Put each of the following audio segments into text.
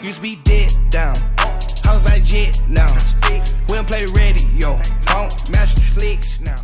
Used to be dead down. House like jet now. We don't play radio. Don't match flicks now.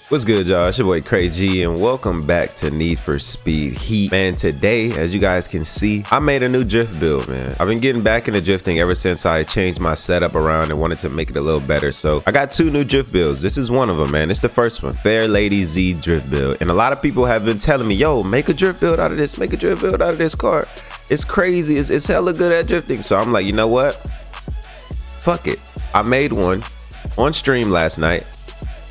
What's good, y'all? It's your boy CrayG, and welcome back to Need for Speed Heat. Man, today, as you guys can see, I made a new drift build, man. I've been getting back into drifting ever since I changed my setup around and wanted to make it a little better. So I got two new drift builds. This is one of them, man. It's the first one, Fairlady Z drift build. And a lot of people have been telling me, yo, make a drift build out of this, make a drift build out of this car. It's crazy, it's hella good at drifting. So I'm like, you know what? Fuck it. I made one on stream last night.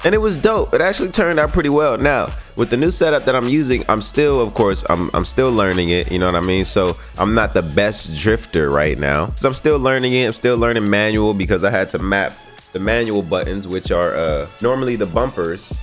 And it was dope. It actually turned out pretty well. Now, with the new setup that I'm using, I'm still, of course, I'm still learning it, you know what I mean? So I'm not the best drifter right now. So I'm still learning it. I'm still learning manual because I had to map the manual buttons, which are normally the bumpers.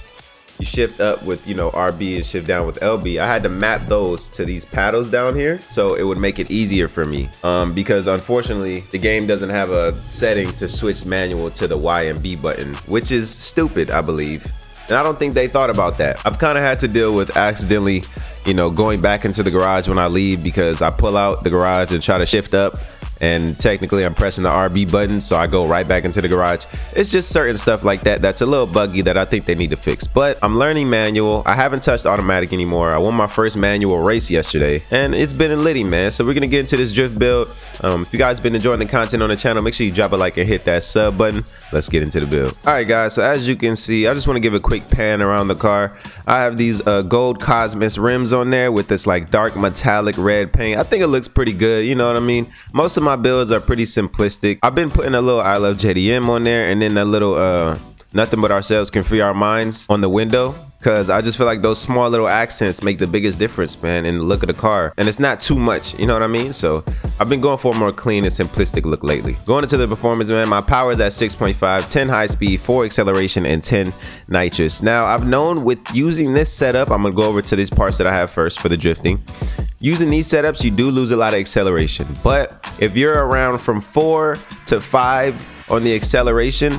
You shift up with, you know, RB and shift down with LB. I had to map those to these paddles down here, so it would make it easier for me. Because unfortunately, the game doesn't have a setting to switch manual to the Y and B button, which is stupid, I believe. And I don't think they thought about that. I've kind of had to deal with accidentally, you know, going back into the garage when I leave because I pull out the garage and try to shift up. And technically I'm pressing the RB button, so I go right back into the garage. It's just certain stuff like that that's a little buggy that I think they need to fix. But I'm learning manual. I haven't touched automatic anymore. I won my first manual race yesterday and it's been a litty, man. So we're gonna get into this drift build. If you guys been enjoying the content on the channel, make sure you drop a like and hit that sub button. Let's get into the build. All right, guys, so as you can see, I just want to give a quick pan around the car. I have these gold Cosmos rims on there with this like dark metallic red paint. I think it looks pretty good, you know what I mean? Most of my builds are pretty simplistic. I've been putting a little I Love JDM on there and then that little Nothing But Ourselves Can Free Our Minds on the window, because I just feel like those small little accents make the biggest difference, man, in the look of the car. And it's not too much, you know what I mean? So I've been going for a more clean and simplistic look lately. Going into the performance, man, my power is at 6.5, 10 high speed, 4 acceleration, and 10 nitrous. Now, I've known with using this setup, I'm gonna go over to these parts that I have first for the drifting. Using these setups, you do lose a lot of acceleration. But if you're around from 4 to 5 on the acceleration,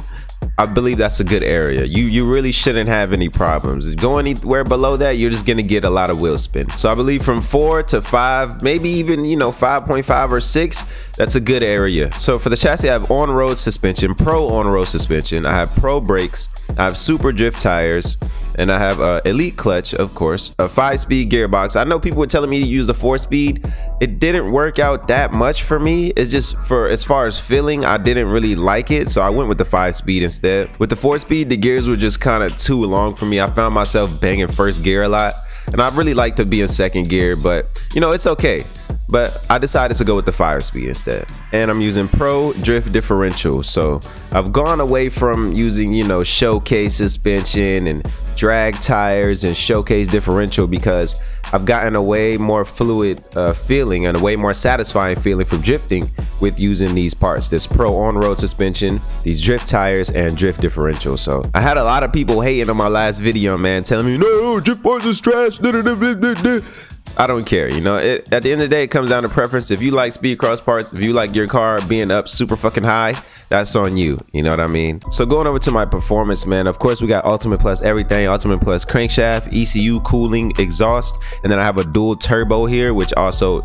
I believe that's a good area. You really shouldn't have any problems. Going anywhere below that, you're just gonna get a lot of wheel spin. So I believe from 4 to 5, maybe even, you know, 5.5 or 6, that's a good area. So for the chassis, I have on-road suspension, pro on-road suspension. I have pro brakes. I have super drift tires, and I have elite clutch, of course, a 5-speed gearbox. I know people were telling me to use the 4-speed. It didn't work out that much for me. It's just for as far as feeling, I didn't really like it, so I went with the 5-speed instead. With the 4-speed, the gears were just kind of too long for me. I found myself banging first gear a lot, and I really like to be in second gear, but you know, it's okay. But I decided to go with the 5-speed instead. And I'm using pro drift differential. So I've gone away from using, you know, showcase suspension and drag tires and showcase differential because I've gotten a way more fluid feeling and a way more satisfying feeling from drifting with using these parts, this pro on-road suspension, these drift tires, and drift differential. So I had a lot of people hating on my last video, man, telling me, no, drift parts is trash. I don't care, you know, at the end of the day, it comes down to preference. If you like speed cross parts, if you like your car being up super fucking high, that's on you, you know what I mean? So going over to my performance, man, of course we got Ultimate Plus everything, Ultimate Plus crankshaft, ECU, cooling, exhaust, and then I have a dual turbo here, which also,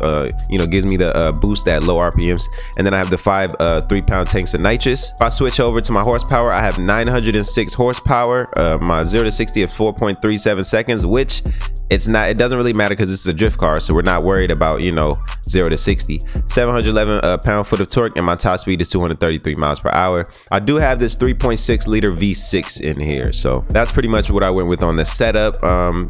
you know, gives me the boost at low RPMs. And then I have the 5 3-pound tanks of nitrous. If I switch over to my horsepower, I have 906 horsepower, my 0 to 60 at 4.37 seconds, which it doesn't really matter because this is a drift car, so we're not worried about, you know, 0 to 60. 711 pound-foot of torque, and my top speed is 233 miles per hour. I do have this 3.6 liter V6 in here, so that's pretty much what I went with on the setup.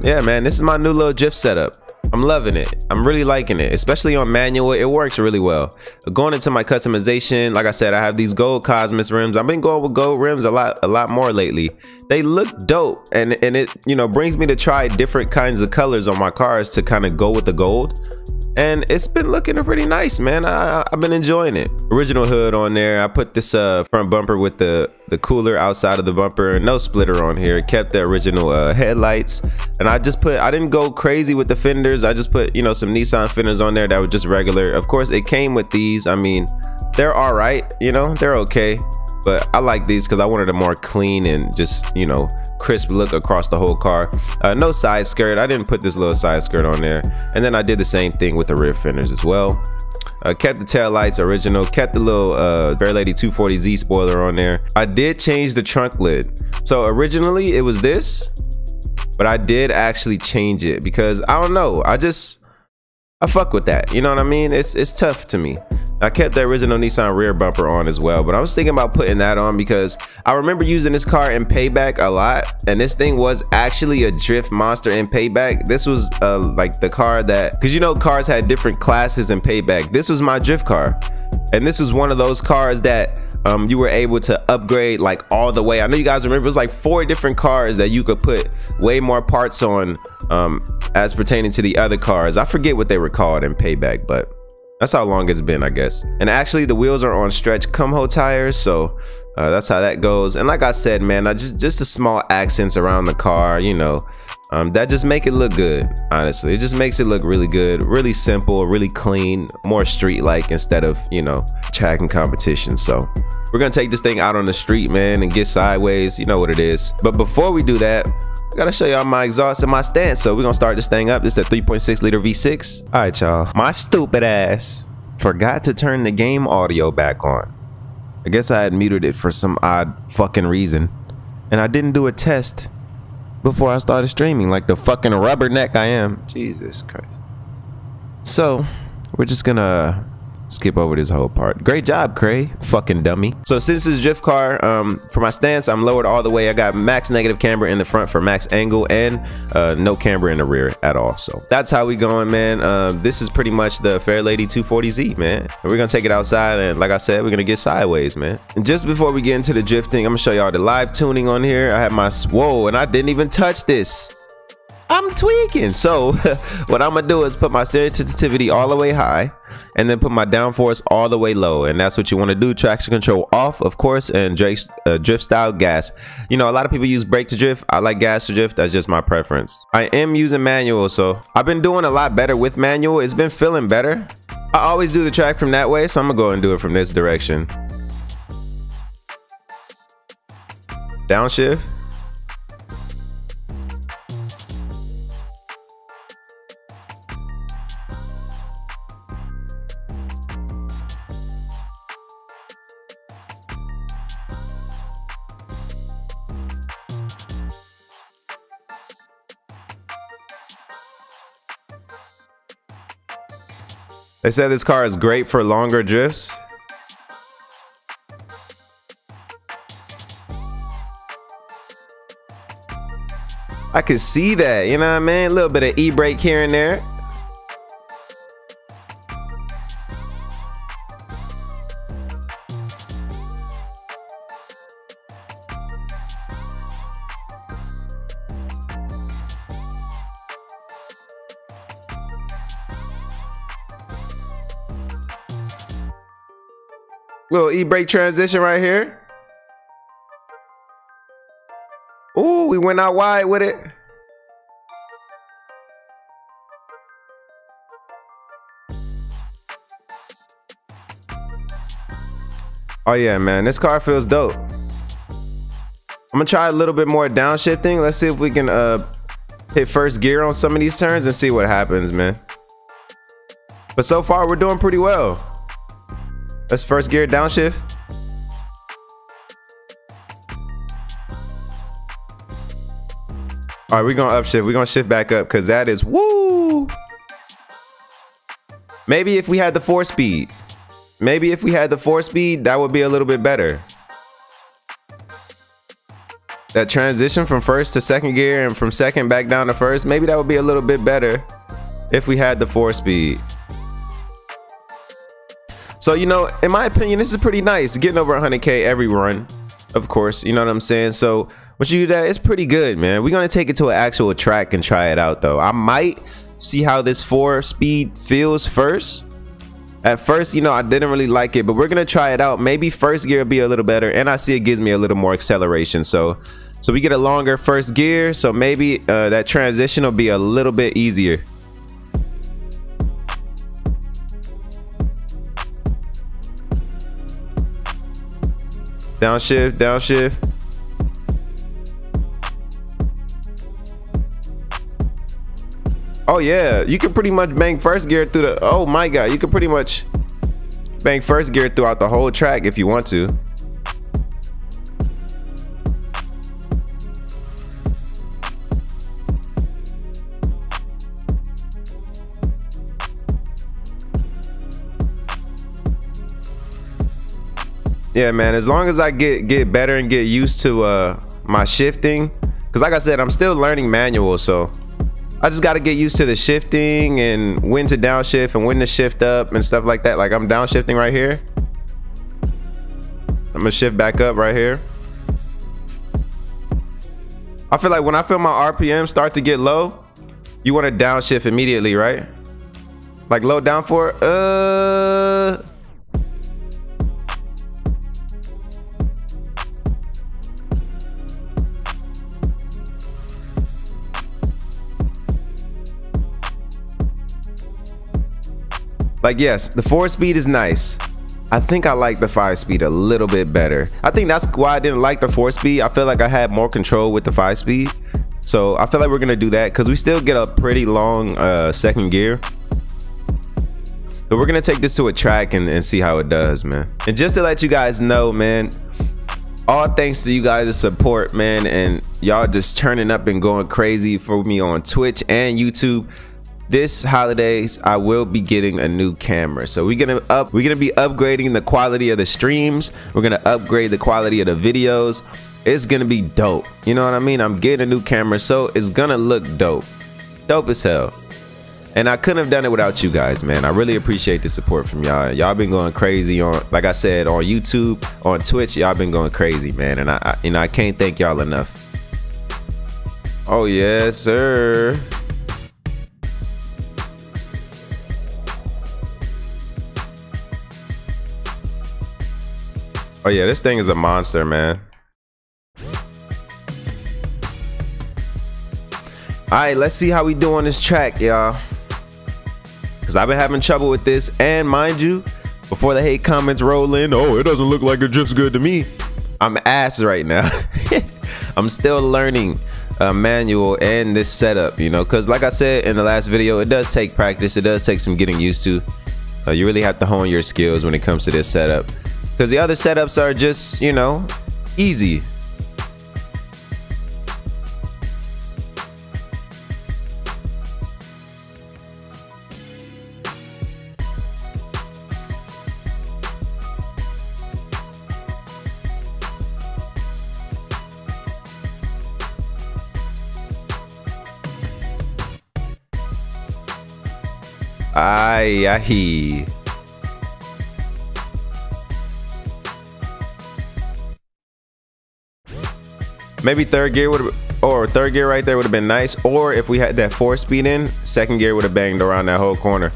Yeah, man, this is my new little drift setup. I'm loving it. I'm really liking it, especially on manual. It works really well. Going into my customization, like I said, I have these gold Cosmos rims. I've been going with gold rims a lot more lately. They look dope, and it, you know, brings me to try different kinds of colors on my cars to kind of go with the gold. And it's been looking pretty nice, man. I've been enjoying it. Original hood on there. I put this front bumper with the cooler outside of the bumper. No splitter on here. Kept the original headlights. And I didn't go crazy with the fenders. I just put, you know, some Nissan fenders on there that were just regular. Of course, it came with these. I mean, they're all right, you know, they're okay. but I like these because I wanted a more clean and just, you know, crisp look across the whole car. No side skirt. I didn't put this little side skirt on there. And then I did the same thing with the rear fenders as well. Kept the tail lights original, kept the little Fairlady 240Z spoiler on there. I did change the trunk lid. So originally it was this, but I did actually change it because I don't know, I fuck with that, you know what I mean? It's tough to me. I kept the original Nissan rear bumper on as well, but I was thinking about putting that on because I remember using this car in Payback a lot, and this thing was actually a drift monster in Payback. This was like the car that, because you know cars had different classes in Payback. This was my drift car, and this was one of those cars that you were able to upgrade like all the way. I know you guys remember it was like 4 different cars that you could put way more parts on as pertaining to the other cars. I forget what they were called in Payback, but that's how long it's been, I guess. And actually the wheels are on stretch Kumho tires, so that's how that goes. And like I said, man, just the small accents around the car, you know, that just make it look good. Honestly, it just makes it look really good, really simple, really clean, more street-like instead of, you know, track and competition. So we're gonna take this thing out on the street, man, and get sideways. You know what it is. But before we do that, I gotta show y'all my exhaust and my stance. So we're gonna start this thing up. This is a 3.6 liter V6. All right, y'all. My stupid ass forgot to turn the game audio back on. I guess I had muted it for some odd fucking reason, and I didn't do a test before I started streaming like the fucking rubberneck I am. Jesus Christ. So we're just gonna skip over this whole part. Great job, Cray, fucking dummy. So since this drift car, for my stance, I'm lowered all the way. I got max negative camber in the front for max angle, and no camber in the rear at all. So that's how we going, man. This is pretty much the Fairlady 240Z, man. And we're gonna take it outside, and like I said, we're gonna get sideways, man. And just before we get into the drifting, I'm gonna show y'all the live tuning on here. I have my, whoa, and I didn't even touch this. I'm tweaking. So what I'm gonna do is put my stereo sensitivity all the way high, and then put my downforce all the way low, and that's what you want to do. Traction control off, of course, and drift style gas. You know, a lot of people use brake to drift. I like gas to drift. That's just my preference. I am using manual, so I've been doing a lot better with manual. It's been feeling better. I always do the track from that way, so I'm gonna go and do it from this direction. Downshift. They said this car is great for longer drifts. I could see that, you know what I mean? A little bit of e-brake here and there. Little e-brake transition right here. Ooh, we went out wide with it. Oh yeah, man, this car feels dope. I'm gonna try a little bit more downshifting. Let's see if we can hit first gear on some of these turns and see what happens, man. But so far we're doing pretty well. Let's first gear downshift. All right, we're gonna upshift. We're gonna shift back up because that is woo. Maybe if we had the 4-speed. Maybe if we had the 4-speed, that would be a little bit better. That transition from first to second gear and from second back down to first, maybe that would be a little bit better if we had the 4-speed. So, you know, in my opinion, this is pretty nice. Getting over 100K every run, of course, you know what I'm saying? So once you do that, it's pretty good, man. We're going to take it to an actual track and try it out, though. I might see how this 4-speed feels first. At first, you know, I didn't really like it, but we're going to try it out. Maybe first gear will be a little better, and I see it gives me a little more acceleration. So we get a longer first gear, so maybe that transition will be a little bit easier. Downshift, downshift. Oh yeah, you can pretty much bang first gear through the, oh my god, you can pretty much bang first gear throughout the whole track if you want to. Yeah, man, as long as I get better and get used to my shifting, because like I said, I'm still learning manual, so I just got to get used to the shifting and when to downshift and when to shift up and stuff like that. Like I'm downshifting right here. I'm gonna shift back up right here. I feel like when I feel my RPM start to get low, you want to downshift immediately, right? Like low down for like, yes, the 4-speed is nice. I think I like the 5-speed a little bit better. I think that's why I didn't like the 4-speed. I feel like I had more control with the 5-speed. So I feel like we're gonna do that because we still get a pretty long second gear. But we're gonna take this to a track and see how it does, man. And just to let you guys know, man, all thanks to you guys' support, man, and y'all just turning up and going crazy for me on Twitch and YouTube. This holidays I will be getting a new camera, so we're gonna be upgrading the quality of the streams. We're gonna upgrade the quality of the videos. It's gonna be dope, you know what I mean? I'm getting a new camera, so it's gonna look dope as hell. And I couldn't have done it without you guys, man. I really appreciate the support from y'all. Y'all been going crazy on, like I said, on YouTube, on Twitch. Y'all been going crazy, man, and I can't thank y'all enough. Oh yes, sir. Oh yeah, this thing is a monster, man. Alright, let's see how we do on this track, y'all. Because I've been having trouble with this. And mind you, before the hate comments roll in, oh, it doesn't look like it drifts good to me. I'm ass right now. I'm still learning manual and this setup, you know. Because like I said in the last video, it does take practice. It does take some getting used to. You really have to hone your skills when it comes to this setup. Because the other setups are just, you know, easy. Aye. Maybe third gear would have, or third gear right there would have been nice. Or if we had that 4-speed in, second gear would have banged around that whole corner.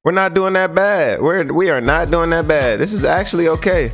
We're not doing that bad. We are not doing that bad. This is actually okay.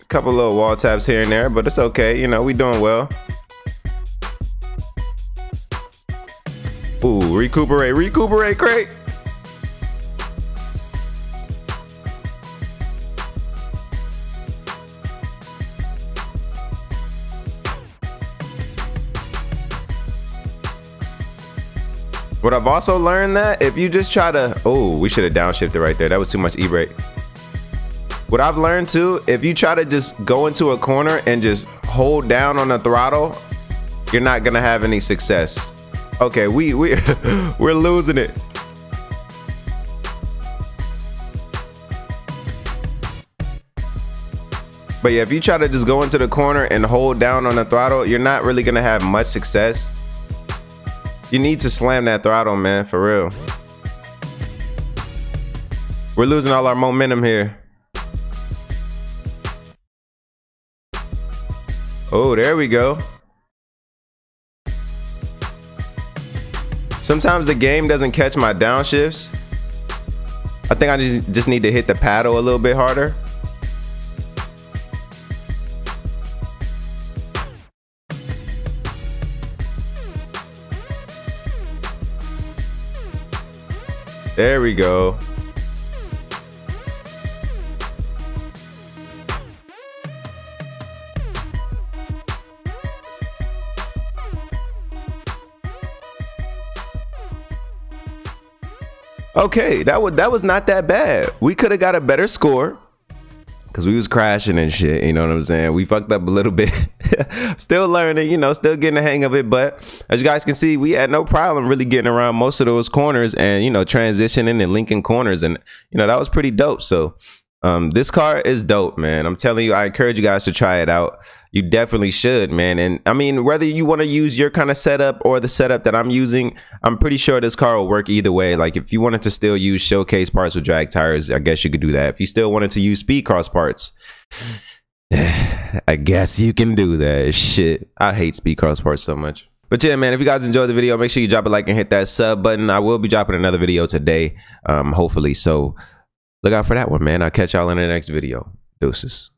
Couple little wall taps here and there, but it's okay, you know, we doing well. Ooh, recuperate, Craig. But I've also learned that if you just try to, oh, we should have downshifted right there. That was too much e-brake. What I've learned too, if you try to just go into a corner and just hold down on the throttle, you're not gonna have any success. Okay, we're losing it. But yeah, if you try to just go into the corner and hold down on the throttle, you're not really gonna have much success. You need to slam that throttle, man, for real. We're losing all our momentum here. Oh, there we go. Sometimes the game doesn't catch my downshifts. I think I just need to hit the paddle a little bit harder. There we go. Okay, that was not that bad. We could have got a better score because we was crashing and shit. You know what I'm saying? We fucked up a little bit. Still learning, you know, still getting the hang of it. But as you guys can see, we had no problem really getting around most of those corners and, you know, transitioning and linking corners. And, you know, that was pretty dope. So this car is dope, man. I'm telling you, I encourage you guys to try it out. You definitely should, man. And I mean, whether you want to use your kind of setup or the setup that I'm using, I'm pretty sure this car will work either way. Like if you wanted to still use showcase parts with drag tires, I guess you could do that. If you still wanted to use speed cross parts, I guess you can do that. Shit, I hate speed cross parts so much. But yeah, man, if you guys enjoyed the video, make sure you drop a like and hit that sub button. I will be dropping another video today, hopefully. So look out for that one, man. I'll catch y'all in the next video. Deuces.